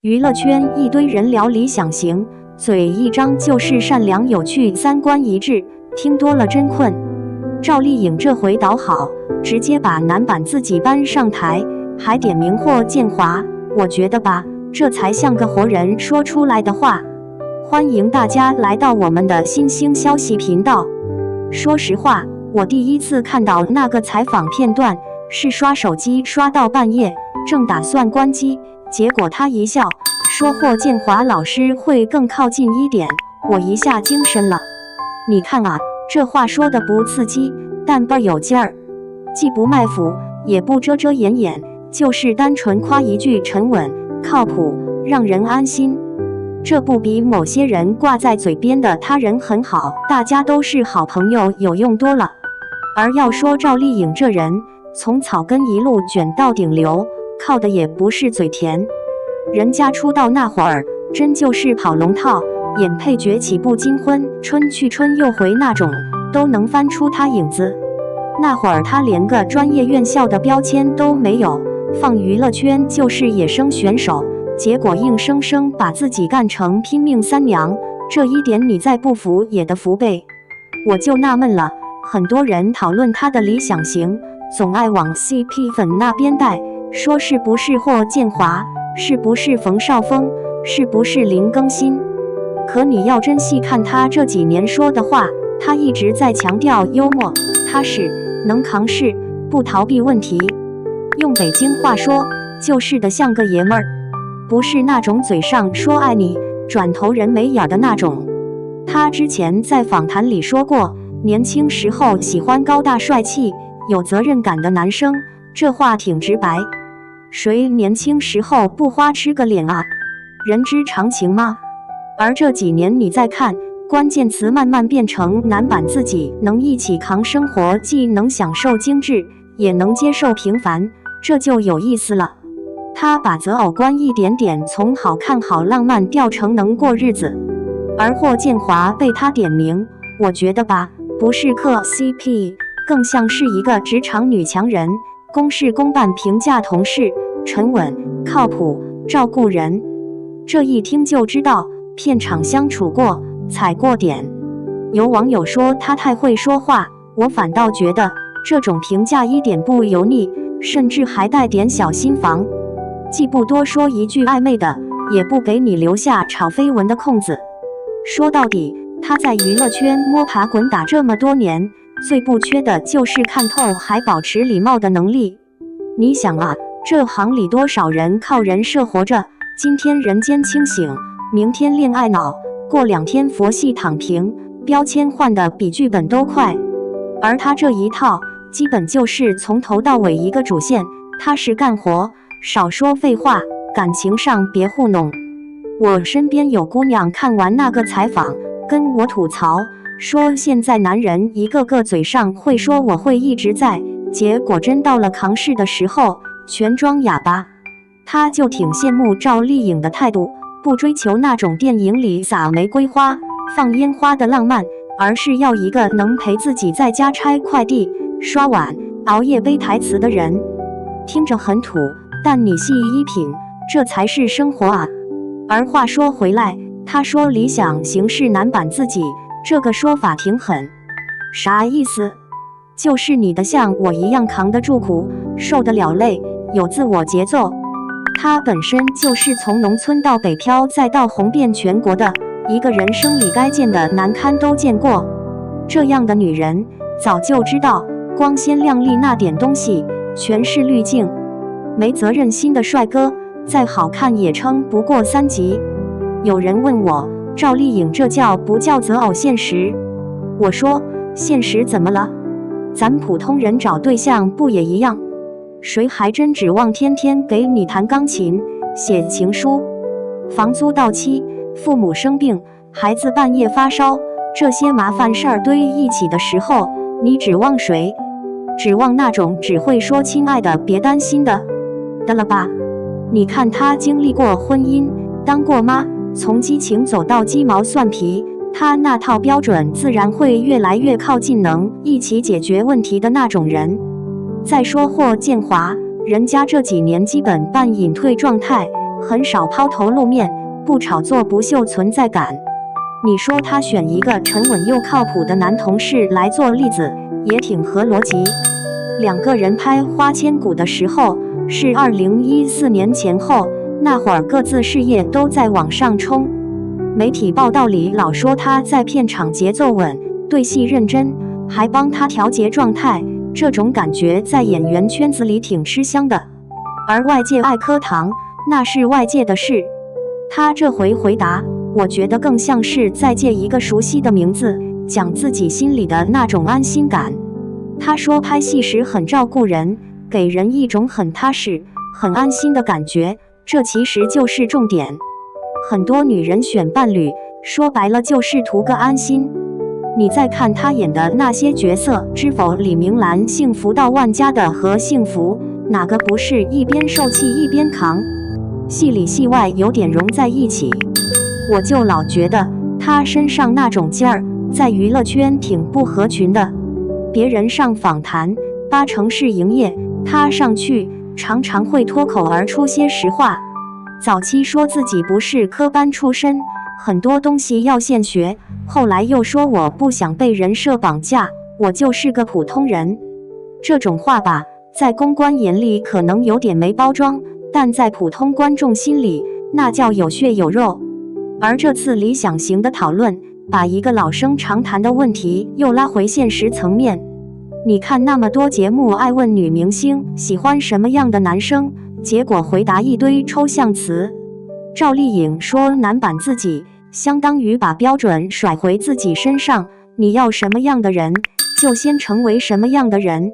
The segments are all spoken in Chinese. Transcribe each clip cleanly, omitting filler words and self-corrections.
娱乐圈一堆人聊理想型，嘴一张就是善良有趣，三观一致，听多了真困。赵丽颖这回倒好，直接把男版自己搬上台，还点名霍建华，我觉得吧，这才像个活人说出来的话。欢迎大家来到我们的新兴消息频道。说实话，我第一次看到那个采访片段，是刷手机刷到半夜，正打算关机，结果他一笑，说霍建华老师会更靠近一点，我一下精神了。你看啊，这话说的不刺激，但倍儿有劲儿，既不卖腐，也不遮遮掩掩，就是单纯夸一句沉稳、靠谱，让人安心。这不比某些人挂在嘴边的他人很好，大家都是好朋友有用多了。而要说赵丽颖这人，从草根一路卷到顶流，靠的也不是嘴甜。人家出道那会儿，真就是跑龙套，演配角起步金婚，春去春又回那种，都能翻出他影子。那会儿他连个专业院校的标签都没有，放娱乐圈就是野生选手，结果硬生生把自己干成拼命三娘，这一点你再不服也得服呗。我就纳闷了，很多人讨论他的理想型，总爱往 CP 粉那边带，说是不是霍建华，是不是冯绍峰，是不是林更新。可你要真细看他这几年说的话，他一直在强调幽默，踏实，能扛事，不逃避问题。用北京话说，就是的像个爷们儿，不是那种嘴上说爱你，转头人没眼的那种。他之前在访谈里说过，年轻时候喜欢高大帅气、有责任感的男生，这话挺直白。谁年轻时候不花痴个脸啊？人之常情吗？而这几年你再看，关键词慢慢变成男版自己能一起扛生活，既能享受精致，也能接受平凡，这就有意思了。他把择偶观一点点从好看好浪漫调成能过日子。而霍建华被他点名，我觉得吧，不是磕 CP， 更像是一个职场女强人，公事公办评价同事，沉稳、靠谱、照顾人。这一听就知道片场相处过，踩过点。有网友说他太会说话，我反倒觉得这种评价一点不油腻，甚至还带点小心防，既不多说一句暧昧的，也不给你留下炒绯闻的空子。说到底，他在娱乐圈摸爬滚打这么多年，最不缺的就是看透还保持礼貌的能力。你想啊，这行里多少人靠人设活着，今天人间清醒，明天恋爱脑，过2天佛系躺平，标签换的比剧本都快。而他这一套，基本就是从头到尾一个主线，踏实干活，少说废话，感情上别糊弄。我身边有姑娘看完那个采访，跟我吐槽说，现在男人一个个嘴上会说我会一直在，结果真到了扛事的时候，全装哑巴。他就挺羡慕赵丽颖的态度，不追求那种电影里撒玫瑰花、放烟花的浪漫，而是要一个能陪自己在家拆快递、刷碗、熬夜背台词的人。听着很土，但你细一品，这才是生活啊。而话说回来，他说理想型是男版自己，这个说法挺狠。啥意思？就是你的像我一样扛得住苦，受得了累，有自我节奏。他本身就是从农村到北漂再到红遍全国的一个人，生里该见的难堪都见过。这样的女人早就知道，光鲜亮丽那点东西全是滤镜。没责任心的帅哥再好看也撑不过3集。有人问我，赵丽颖这叫不叫择偶现实？我说，现实怎么了？咱普通人找对象不也一样？谁还真指望天天给你弹钢琴、写情书？房租到期，父母生病，孩子半夜发烧，这些麻烦事儿堆一起的时候，你指望谁？指望那种只会说亲爱的别担心的了吧？你看他经历过婚姻，当过妈，从激情走到鸡毛蒜皮，他那套标准自然会越来越靠近能一起解决问题的那种人。再说霍建华，人家这几年基本半隐退状态，很少抛头露面，不炒作不秀存在感。你说他选一个沉稳又靠谱的男同事来做例子，也挺合逻辑。两个人拍《花千骨》的时候是2014年前后，那会儿各自事业都在往上冲。媒体报道里老说他在片场节奏稳，对戏认真，还帮他调节状态，这种感觉在演员圈子里挺吃香的。而外界爱磕糖，那是外界的事。他这回回答，我觉得更像是在借一个熟悉的名字，讲自己心里的那种安心感。他说拍戏时很照顾人，给人一种很踏实、很安心的感觉，这其实就是重点。很多女人选伴侣，说白了就是图个安心。你再看他演的那些角色，知否李明兰幸福到万家的和幸福，哪个不是一边受气一边扛？戏里戏外有点融在一起。我就老觉得他身上那种劲儿，在娱乐圈挺不合群的。别人上访谈80%是营业，他上去常常会脱口而出些实话。早期说自己不是科班出身，很多东西要现学，后来又说我不想被人设绑架，我就是个普通人。这种话吧，在公关眼里可能有点没包装，但在普通观众心里，那叫有血有肉。而这次理想型的讨论，把一个老生常谈的问题又拉回现实层面。你看那么多节目爱问女明星喜欢什么样的男生，结果回答一堆抽象词。赵丽颖说男版自己，相当于把标准甩回自己身上，你要什么样的人，就先成为什么样的人。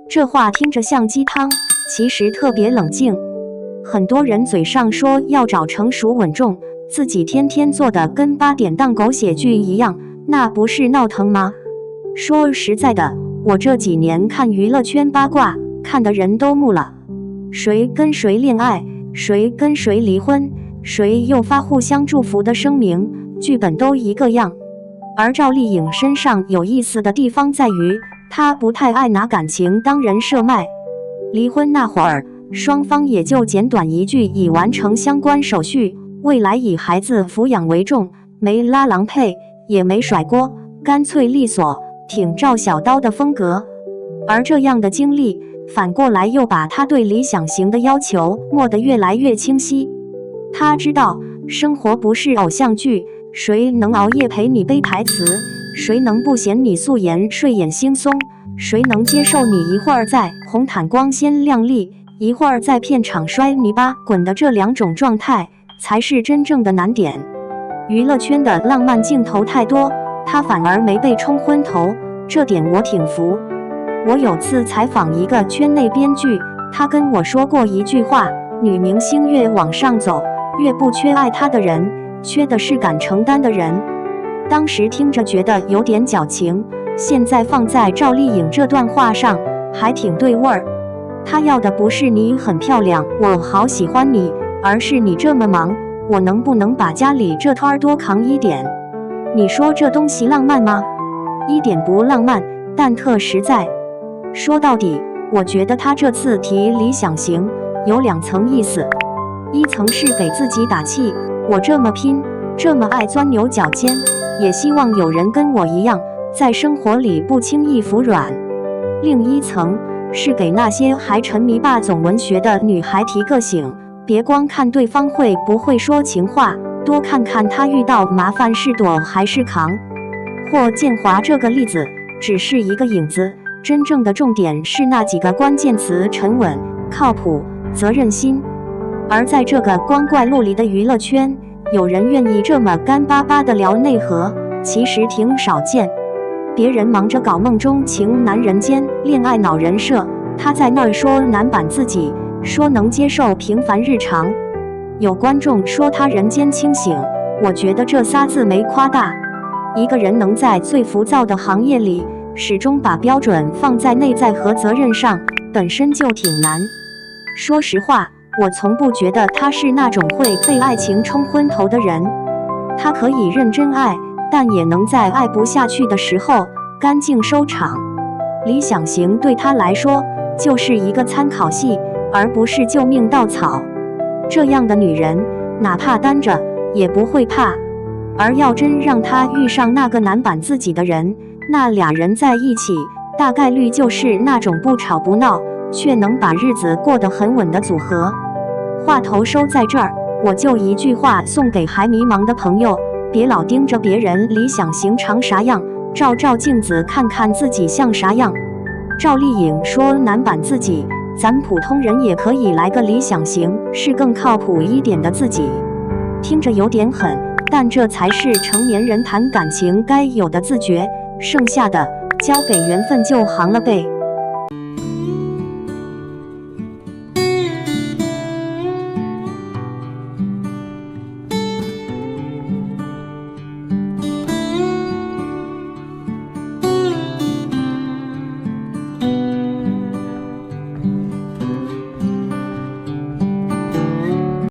这话听着像鸡汤，其实特别冷静。很多人嘴上说要找成熟稳重，自己天天做的跟8点档狗血剧一样，那不是闹腾吗？说实在的，我这几年看娱乐圈八卦，看的人都木了。谁跟谁恋爱，谁跟谁离婚，谁又发互相祝福的声明，剧本都一个样。而赵丽颖身上有意思的地方在于，她不太爱拿感情当人设卖。离婚那会儿，双方也就简短一句已完成相关手续，未来以孩子抚养为重，没拉郎配，也没甩锅，干脆利索，挺赵小刀的风格。而这样的经历，反过来又把他对理想型的要求抹得越来越清晰。他知道生活不是偶像剧，谁能熬夜陪你背台词，谁能不嫌你素颜睡眼惺忪，谁能接受你一会儿在红毯光鲜亮丽，一会儿在片场摔泥巴滚的这两种状态，才是真正的难点。娱乐圈的浪漫镜头太多，他反而没被冲昏头，这点我挺服。我有次采访一个圈内编剧，他跟我说过一句话，女明星越往上走，越不缺爱她的人，缺的是敢承担的人。当时听着觉得有点矫情，现在放在赵丽颖这段话上，还挺对味儿。她要的不是你很漂亮，我好喜欢你，而是你这么忙，我能不能把家里这摊儿多扛一点？你说这东西浪漫吗？一点不浪漫，但特实在。说到底，我觉得他这次提理想型有2层意思。一层是给自己打气，我这么拼，这么爱钻牛角尖，也希望有人跟我一样，在生活里不轻易服软。另一层是给那些还沉迷霸总文学的女孩提个醒，别光看对方会不会说情话，多看看他遇到麻烦是躲还是扛。霍建华这个例子只是一个影子，真正的重点是那几个关键词：沉稳、靠谱、责任心。而在这个光怪陆离的娱乐圈，有人愿意这么干巴巴地聊内核，其实挺少见。别人忙着搞梦中情难人间、恋爱脑人设，他在那儿说男版自己，说能接受平凡日常。有观众说他人间清醒，我觉得这仨字没夸大。一个人能在最浮躁的行业里始终把标准放在内在和责任上，本身就挺难。说实话，我从不觉得他是那种会被爱情冲昏头的人。他可以认真爱，但也能在爱不下去的时候干净收场。理想型对他来说就是一个参考系，而不是救命稻草。这样的女人，哪怕单着也不会怕。而要真让她遇上那个难板自己的人，那俩人在一起，大概率就是那种不吵不闹，却能把日子过得很稳的组合。话头收在这儿，我就一句话送给还迷茫的朋友：别老盯着别人理想型长啥样，照照镜子看看自己像啥样。赵丽颖说难板自己，咱普通人也可以来个理想型，是更靠谱一点的自己。听着有点狠，但这才是成年人谈感情该有的自觉，剩下的交给缘分就行了呗。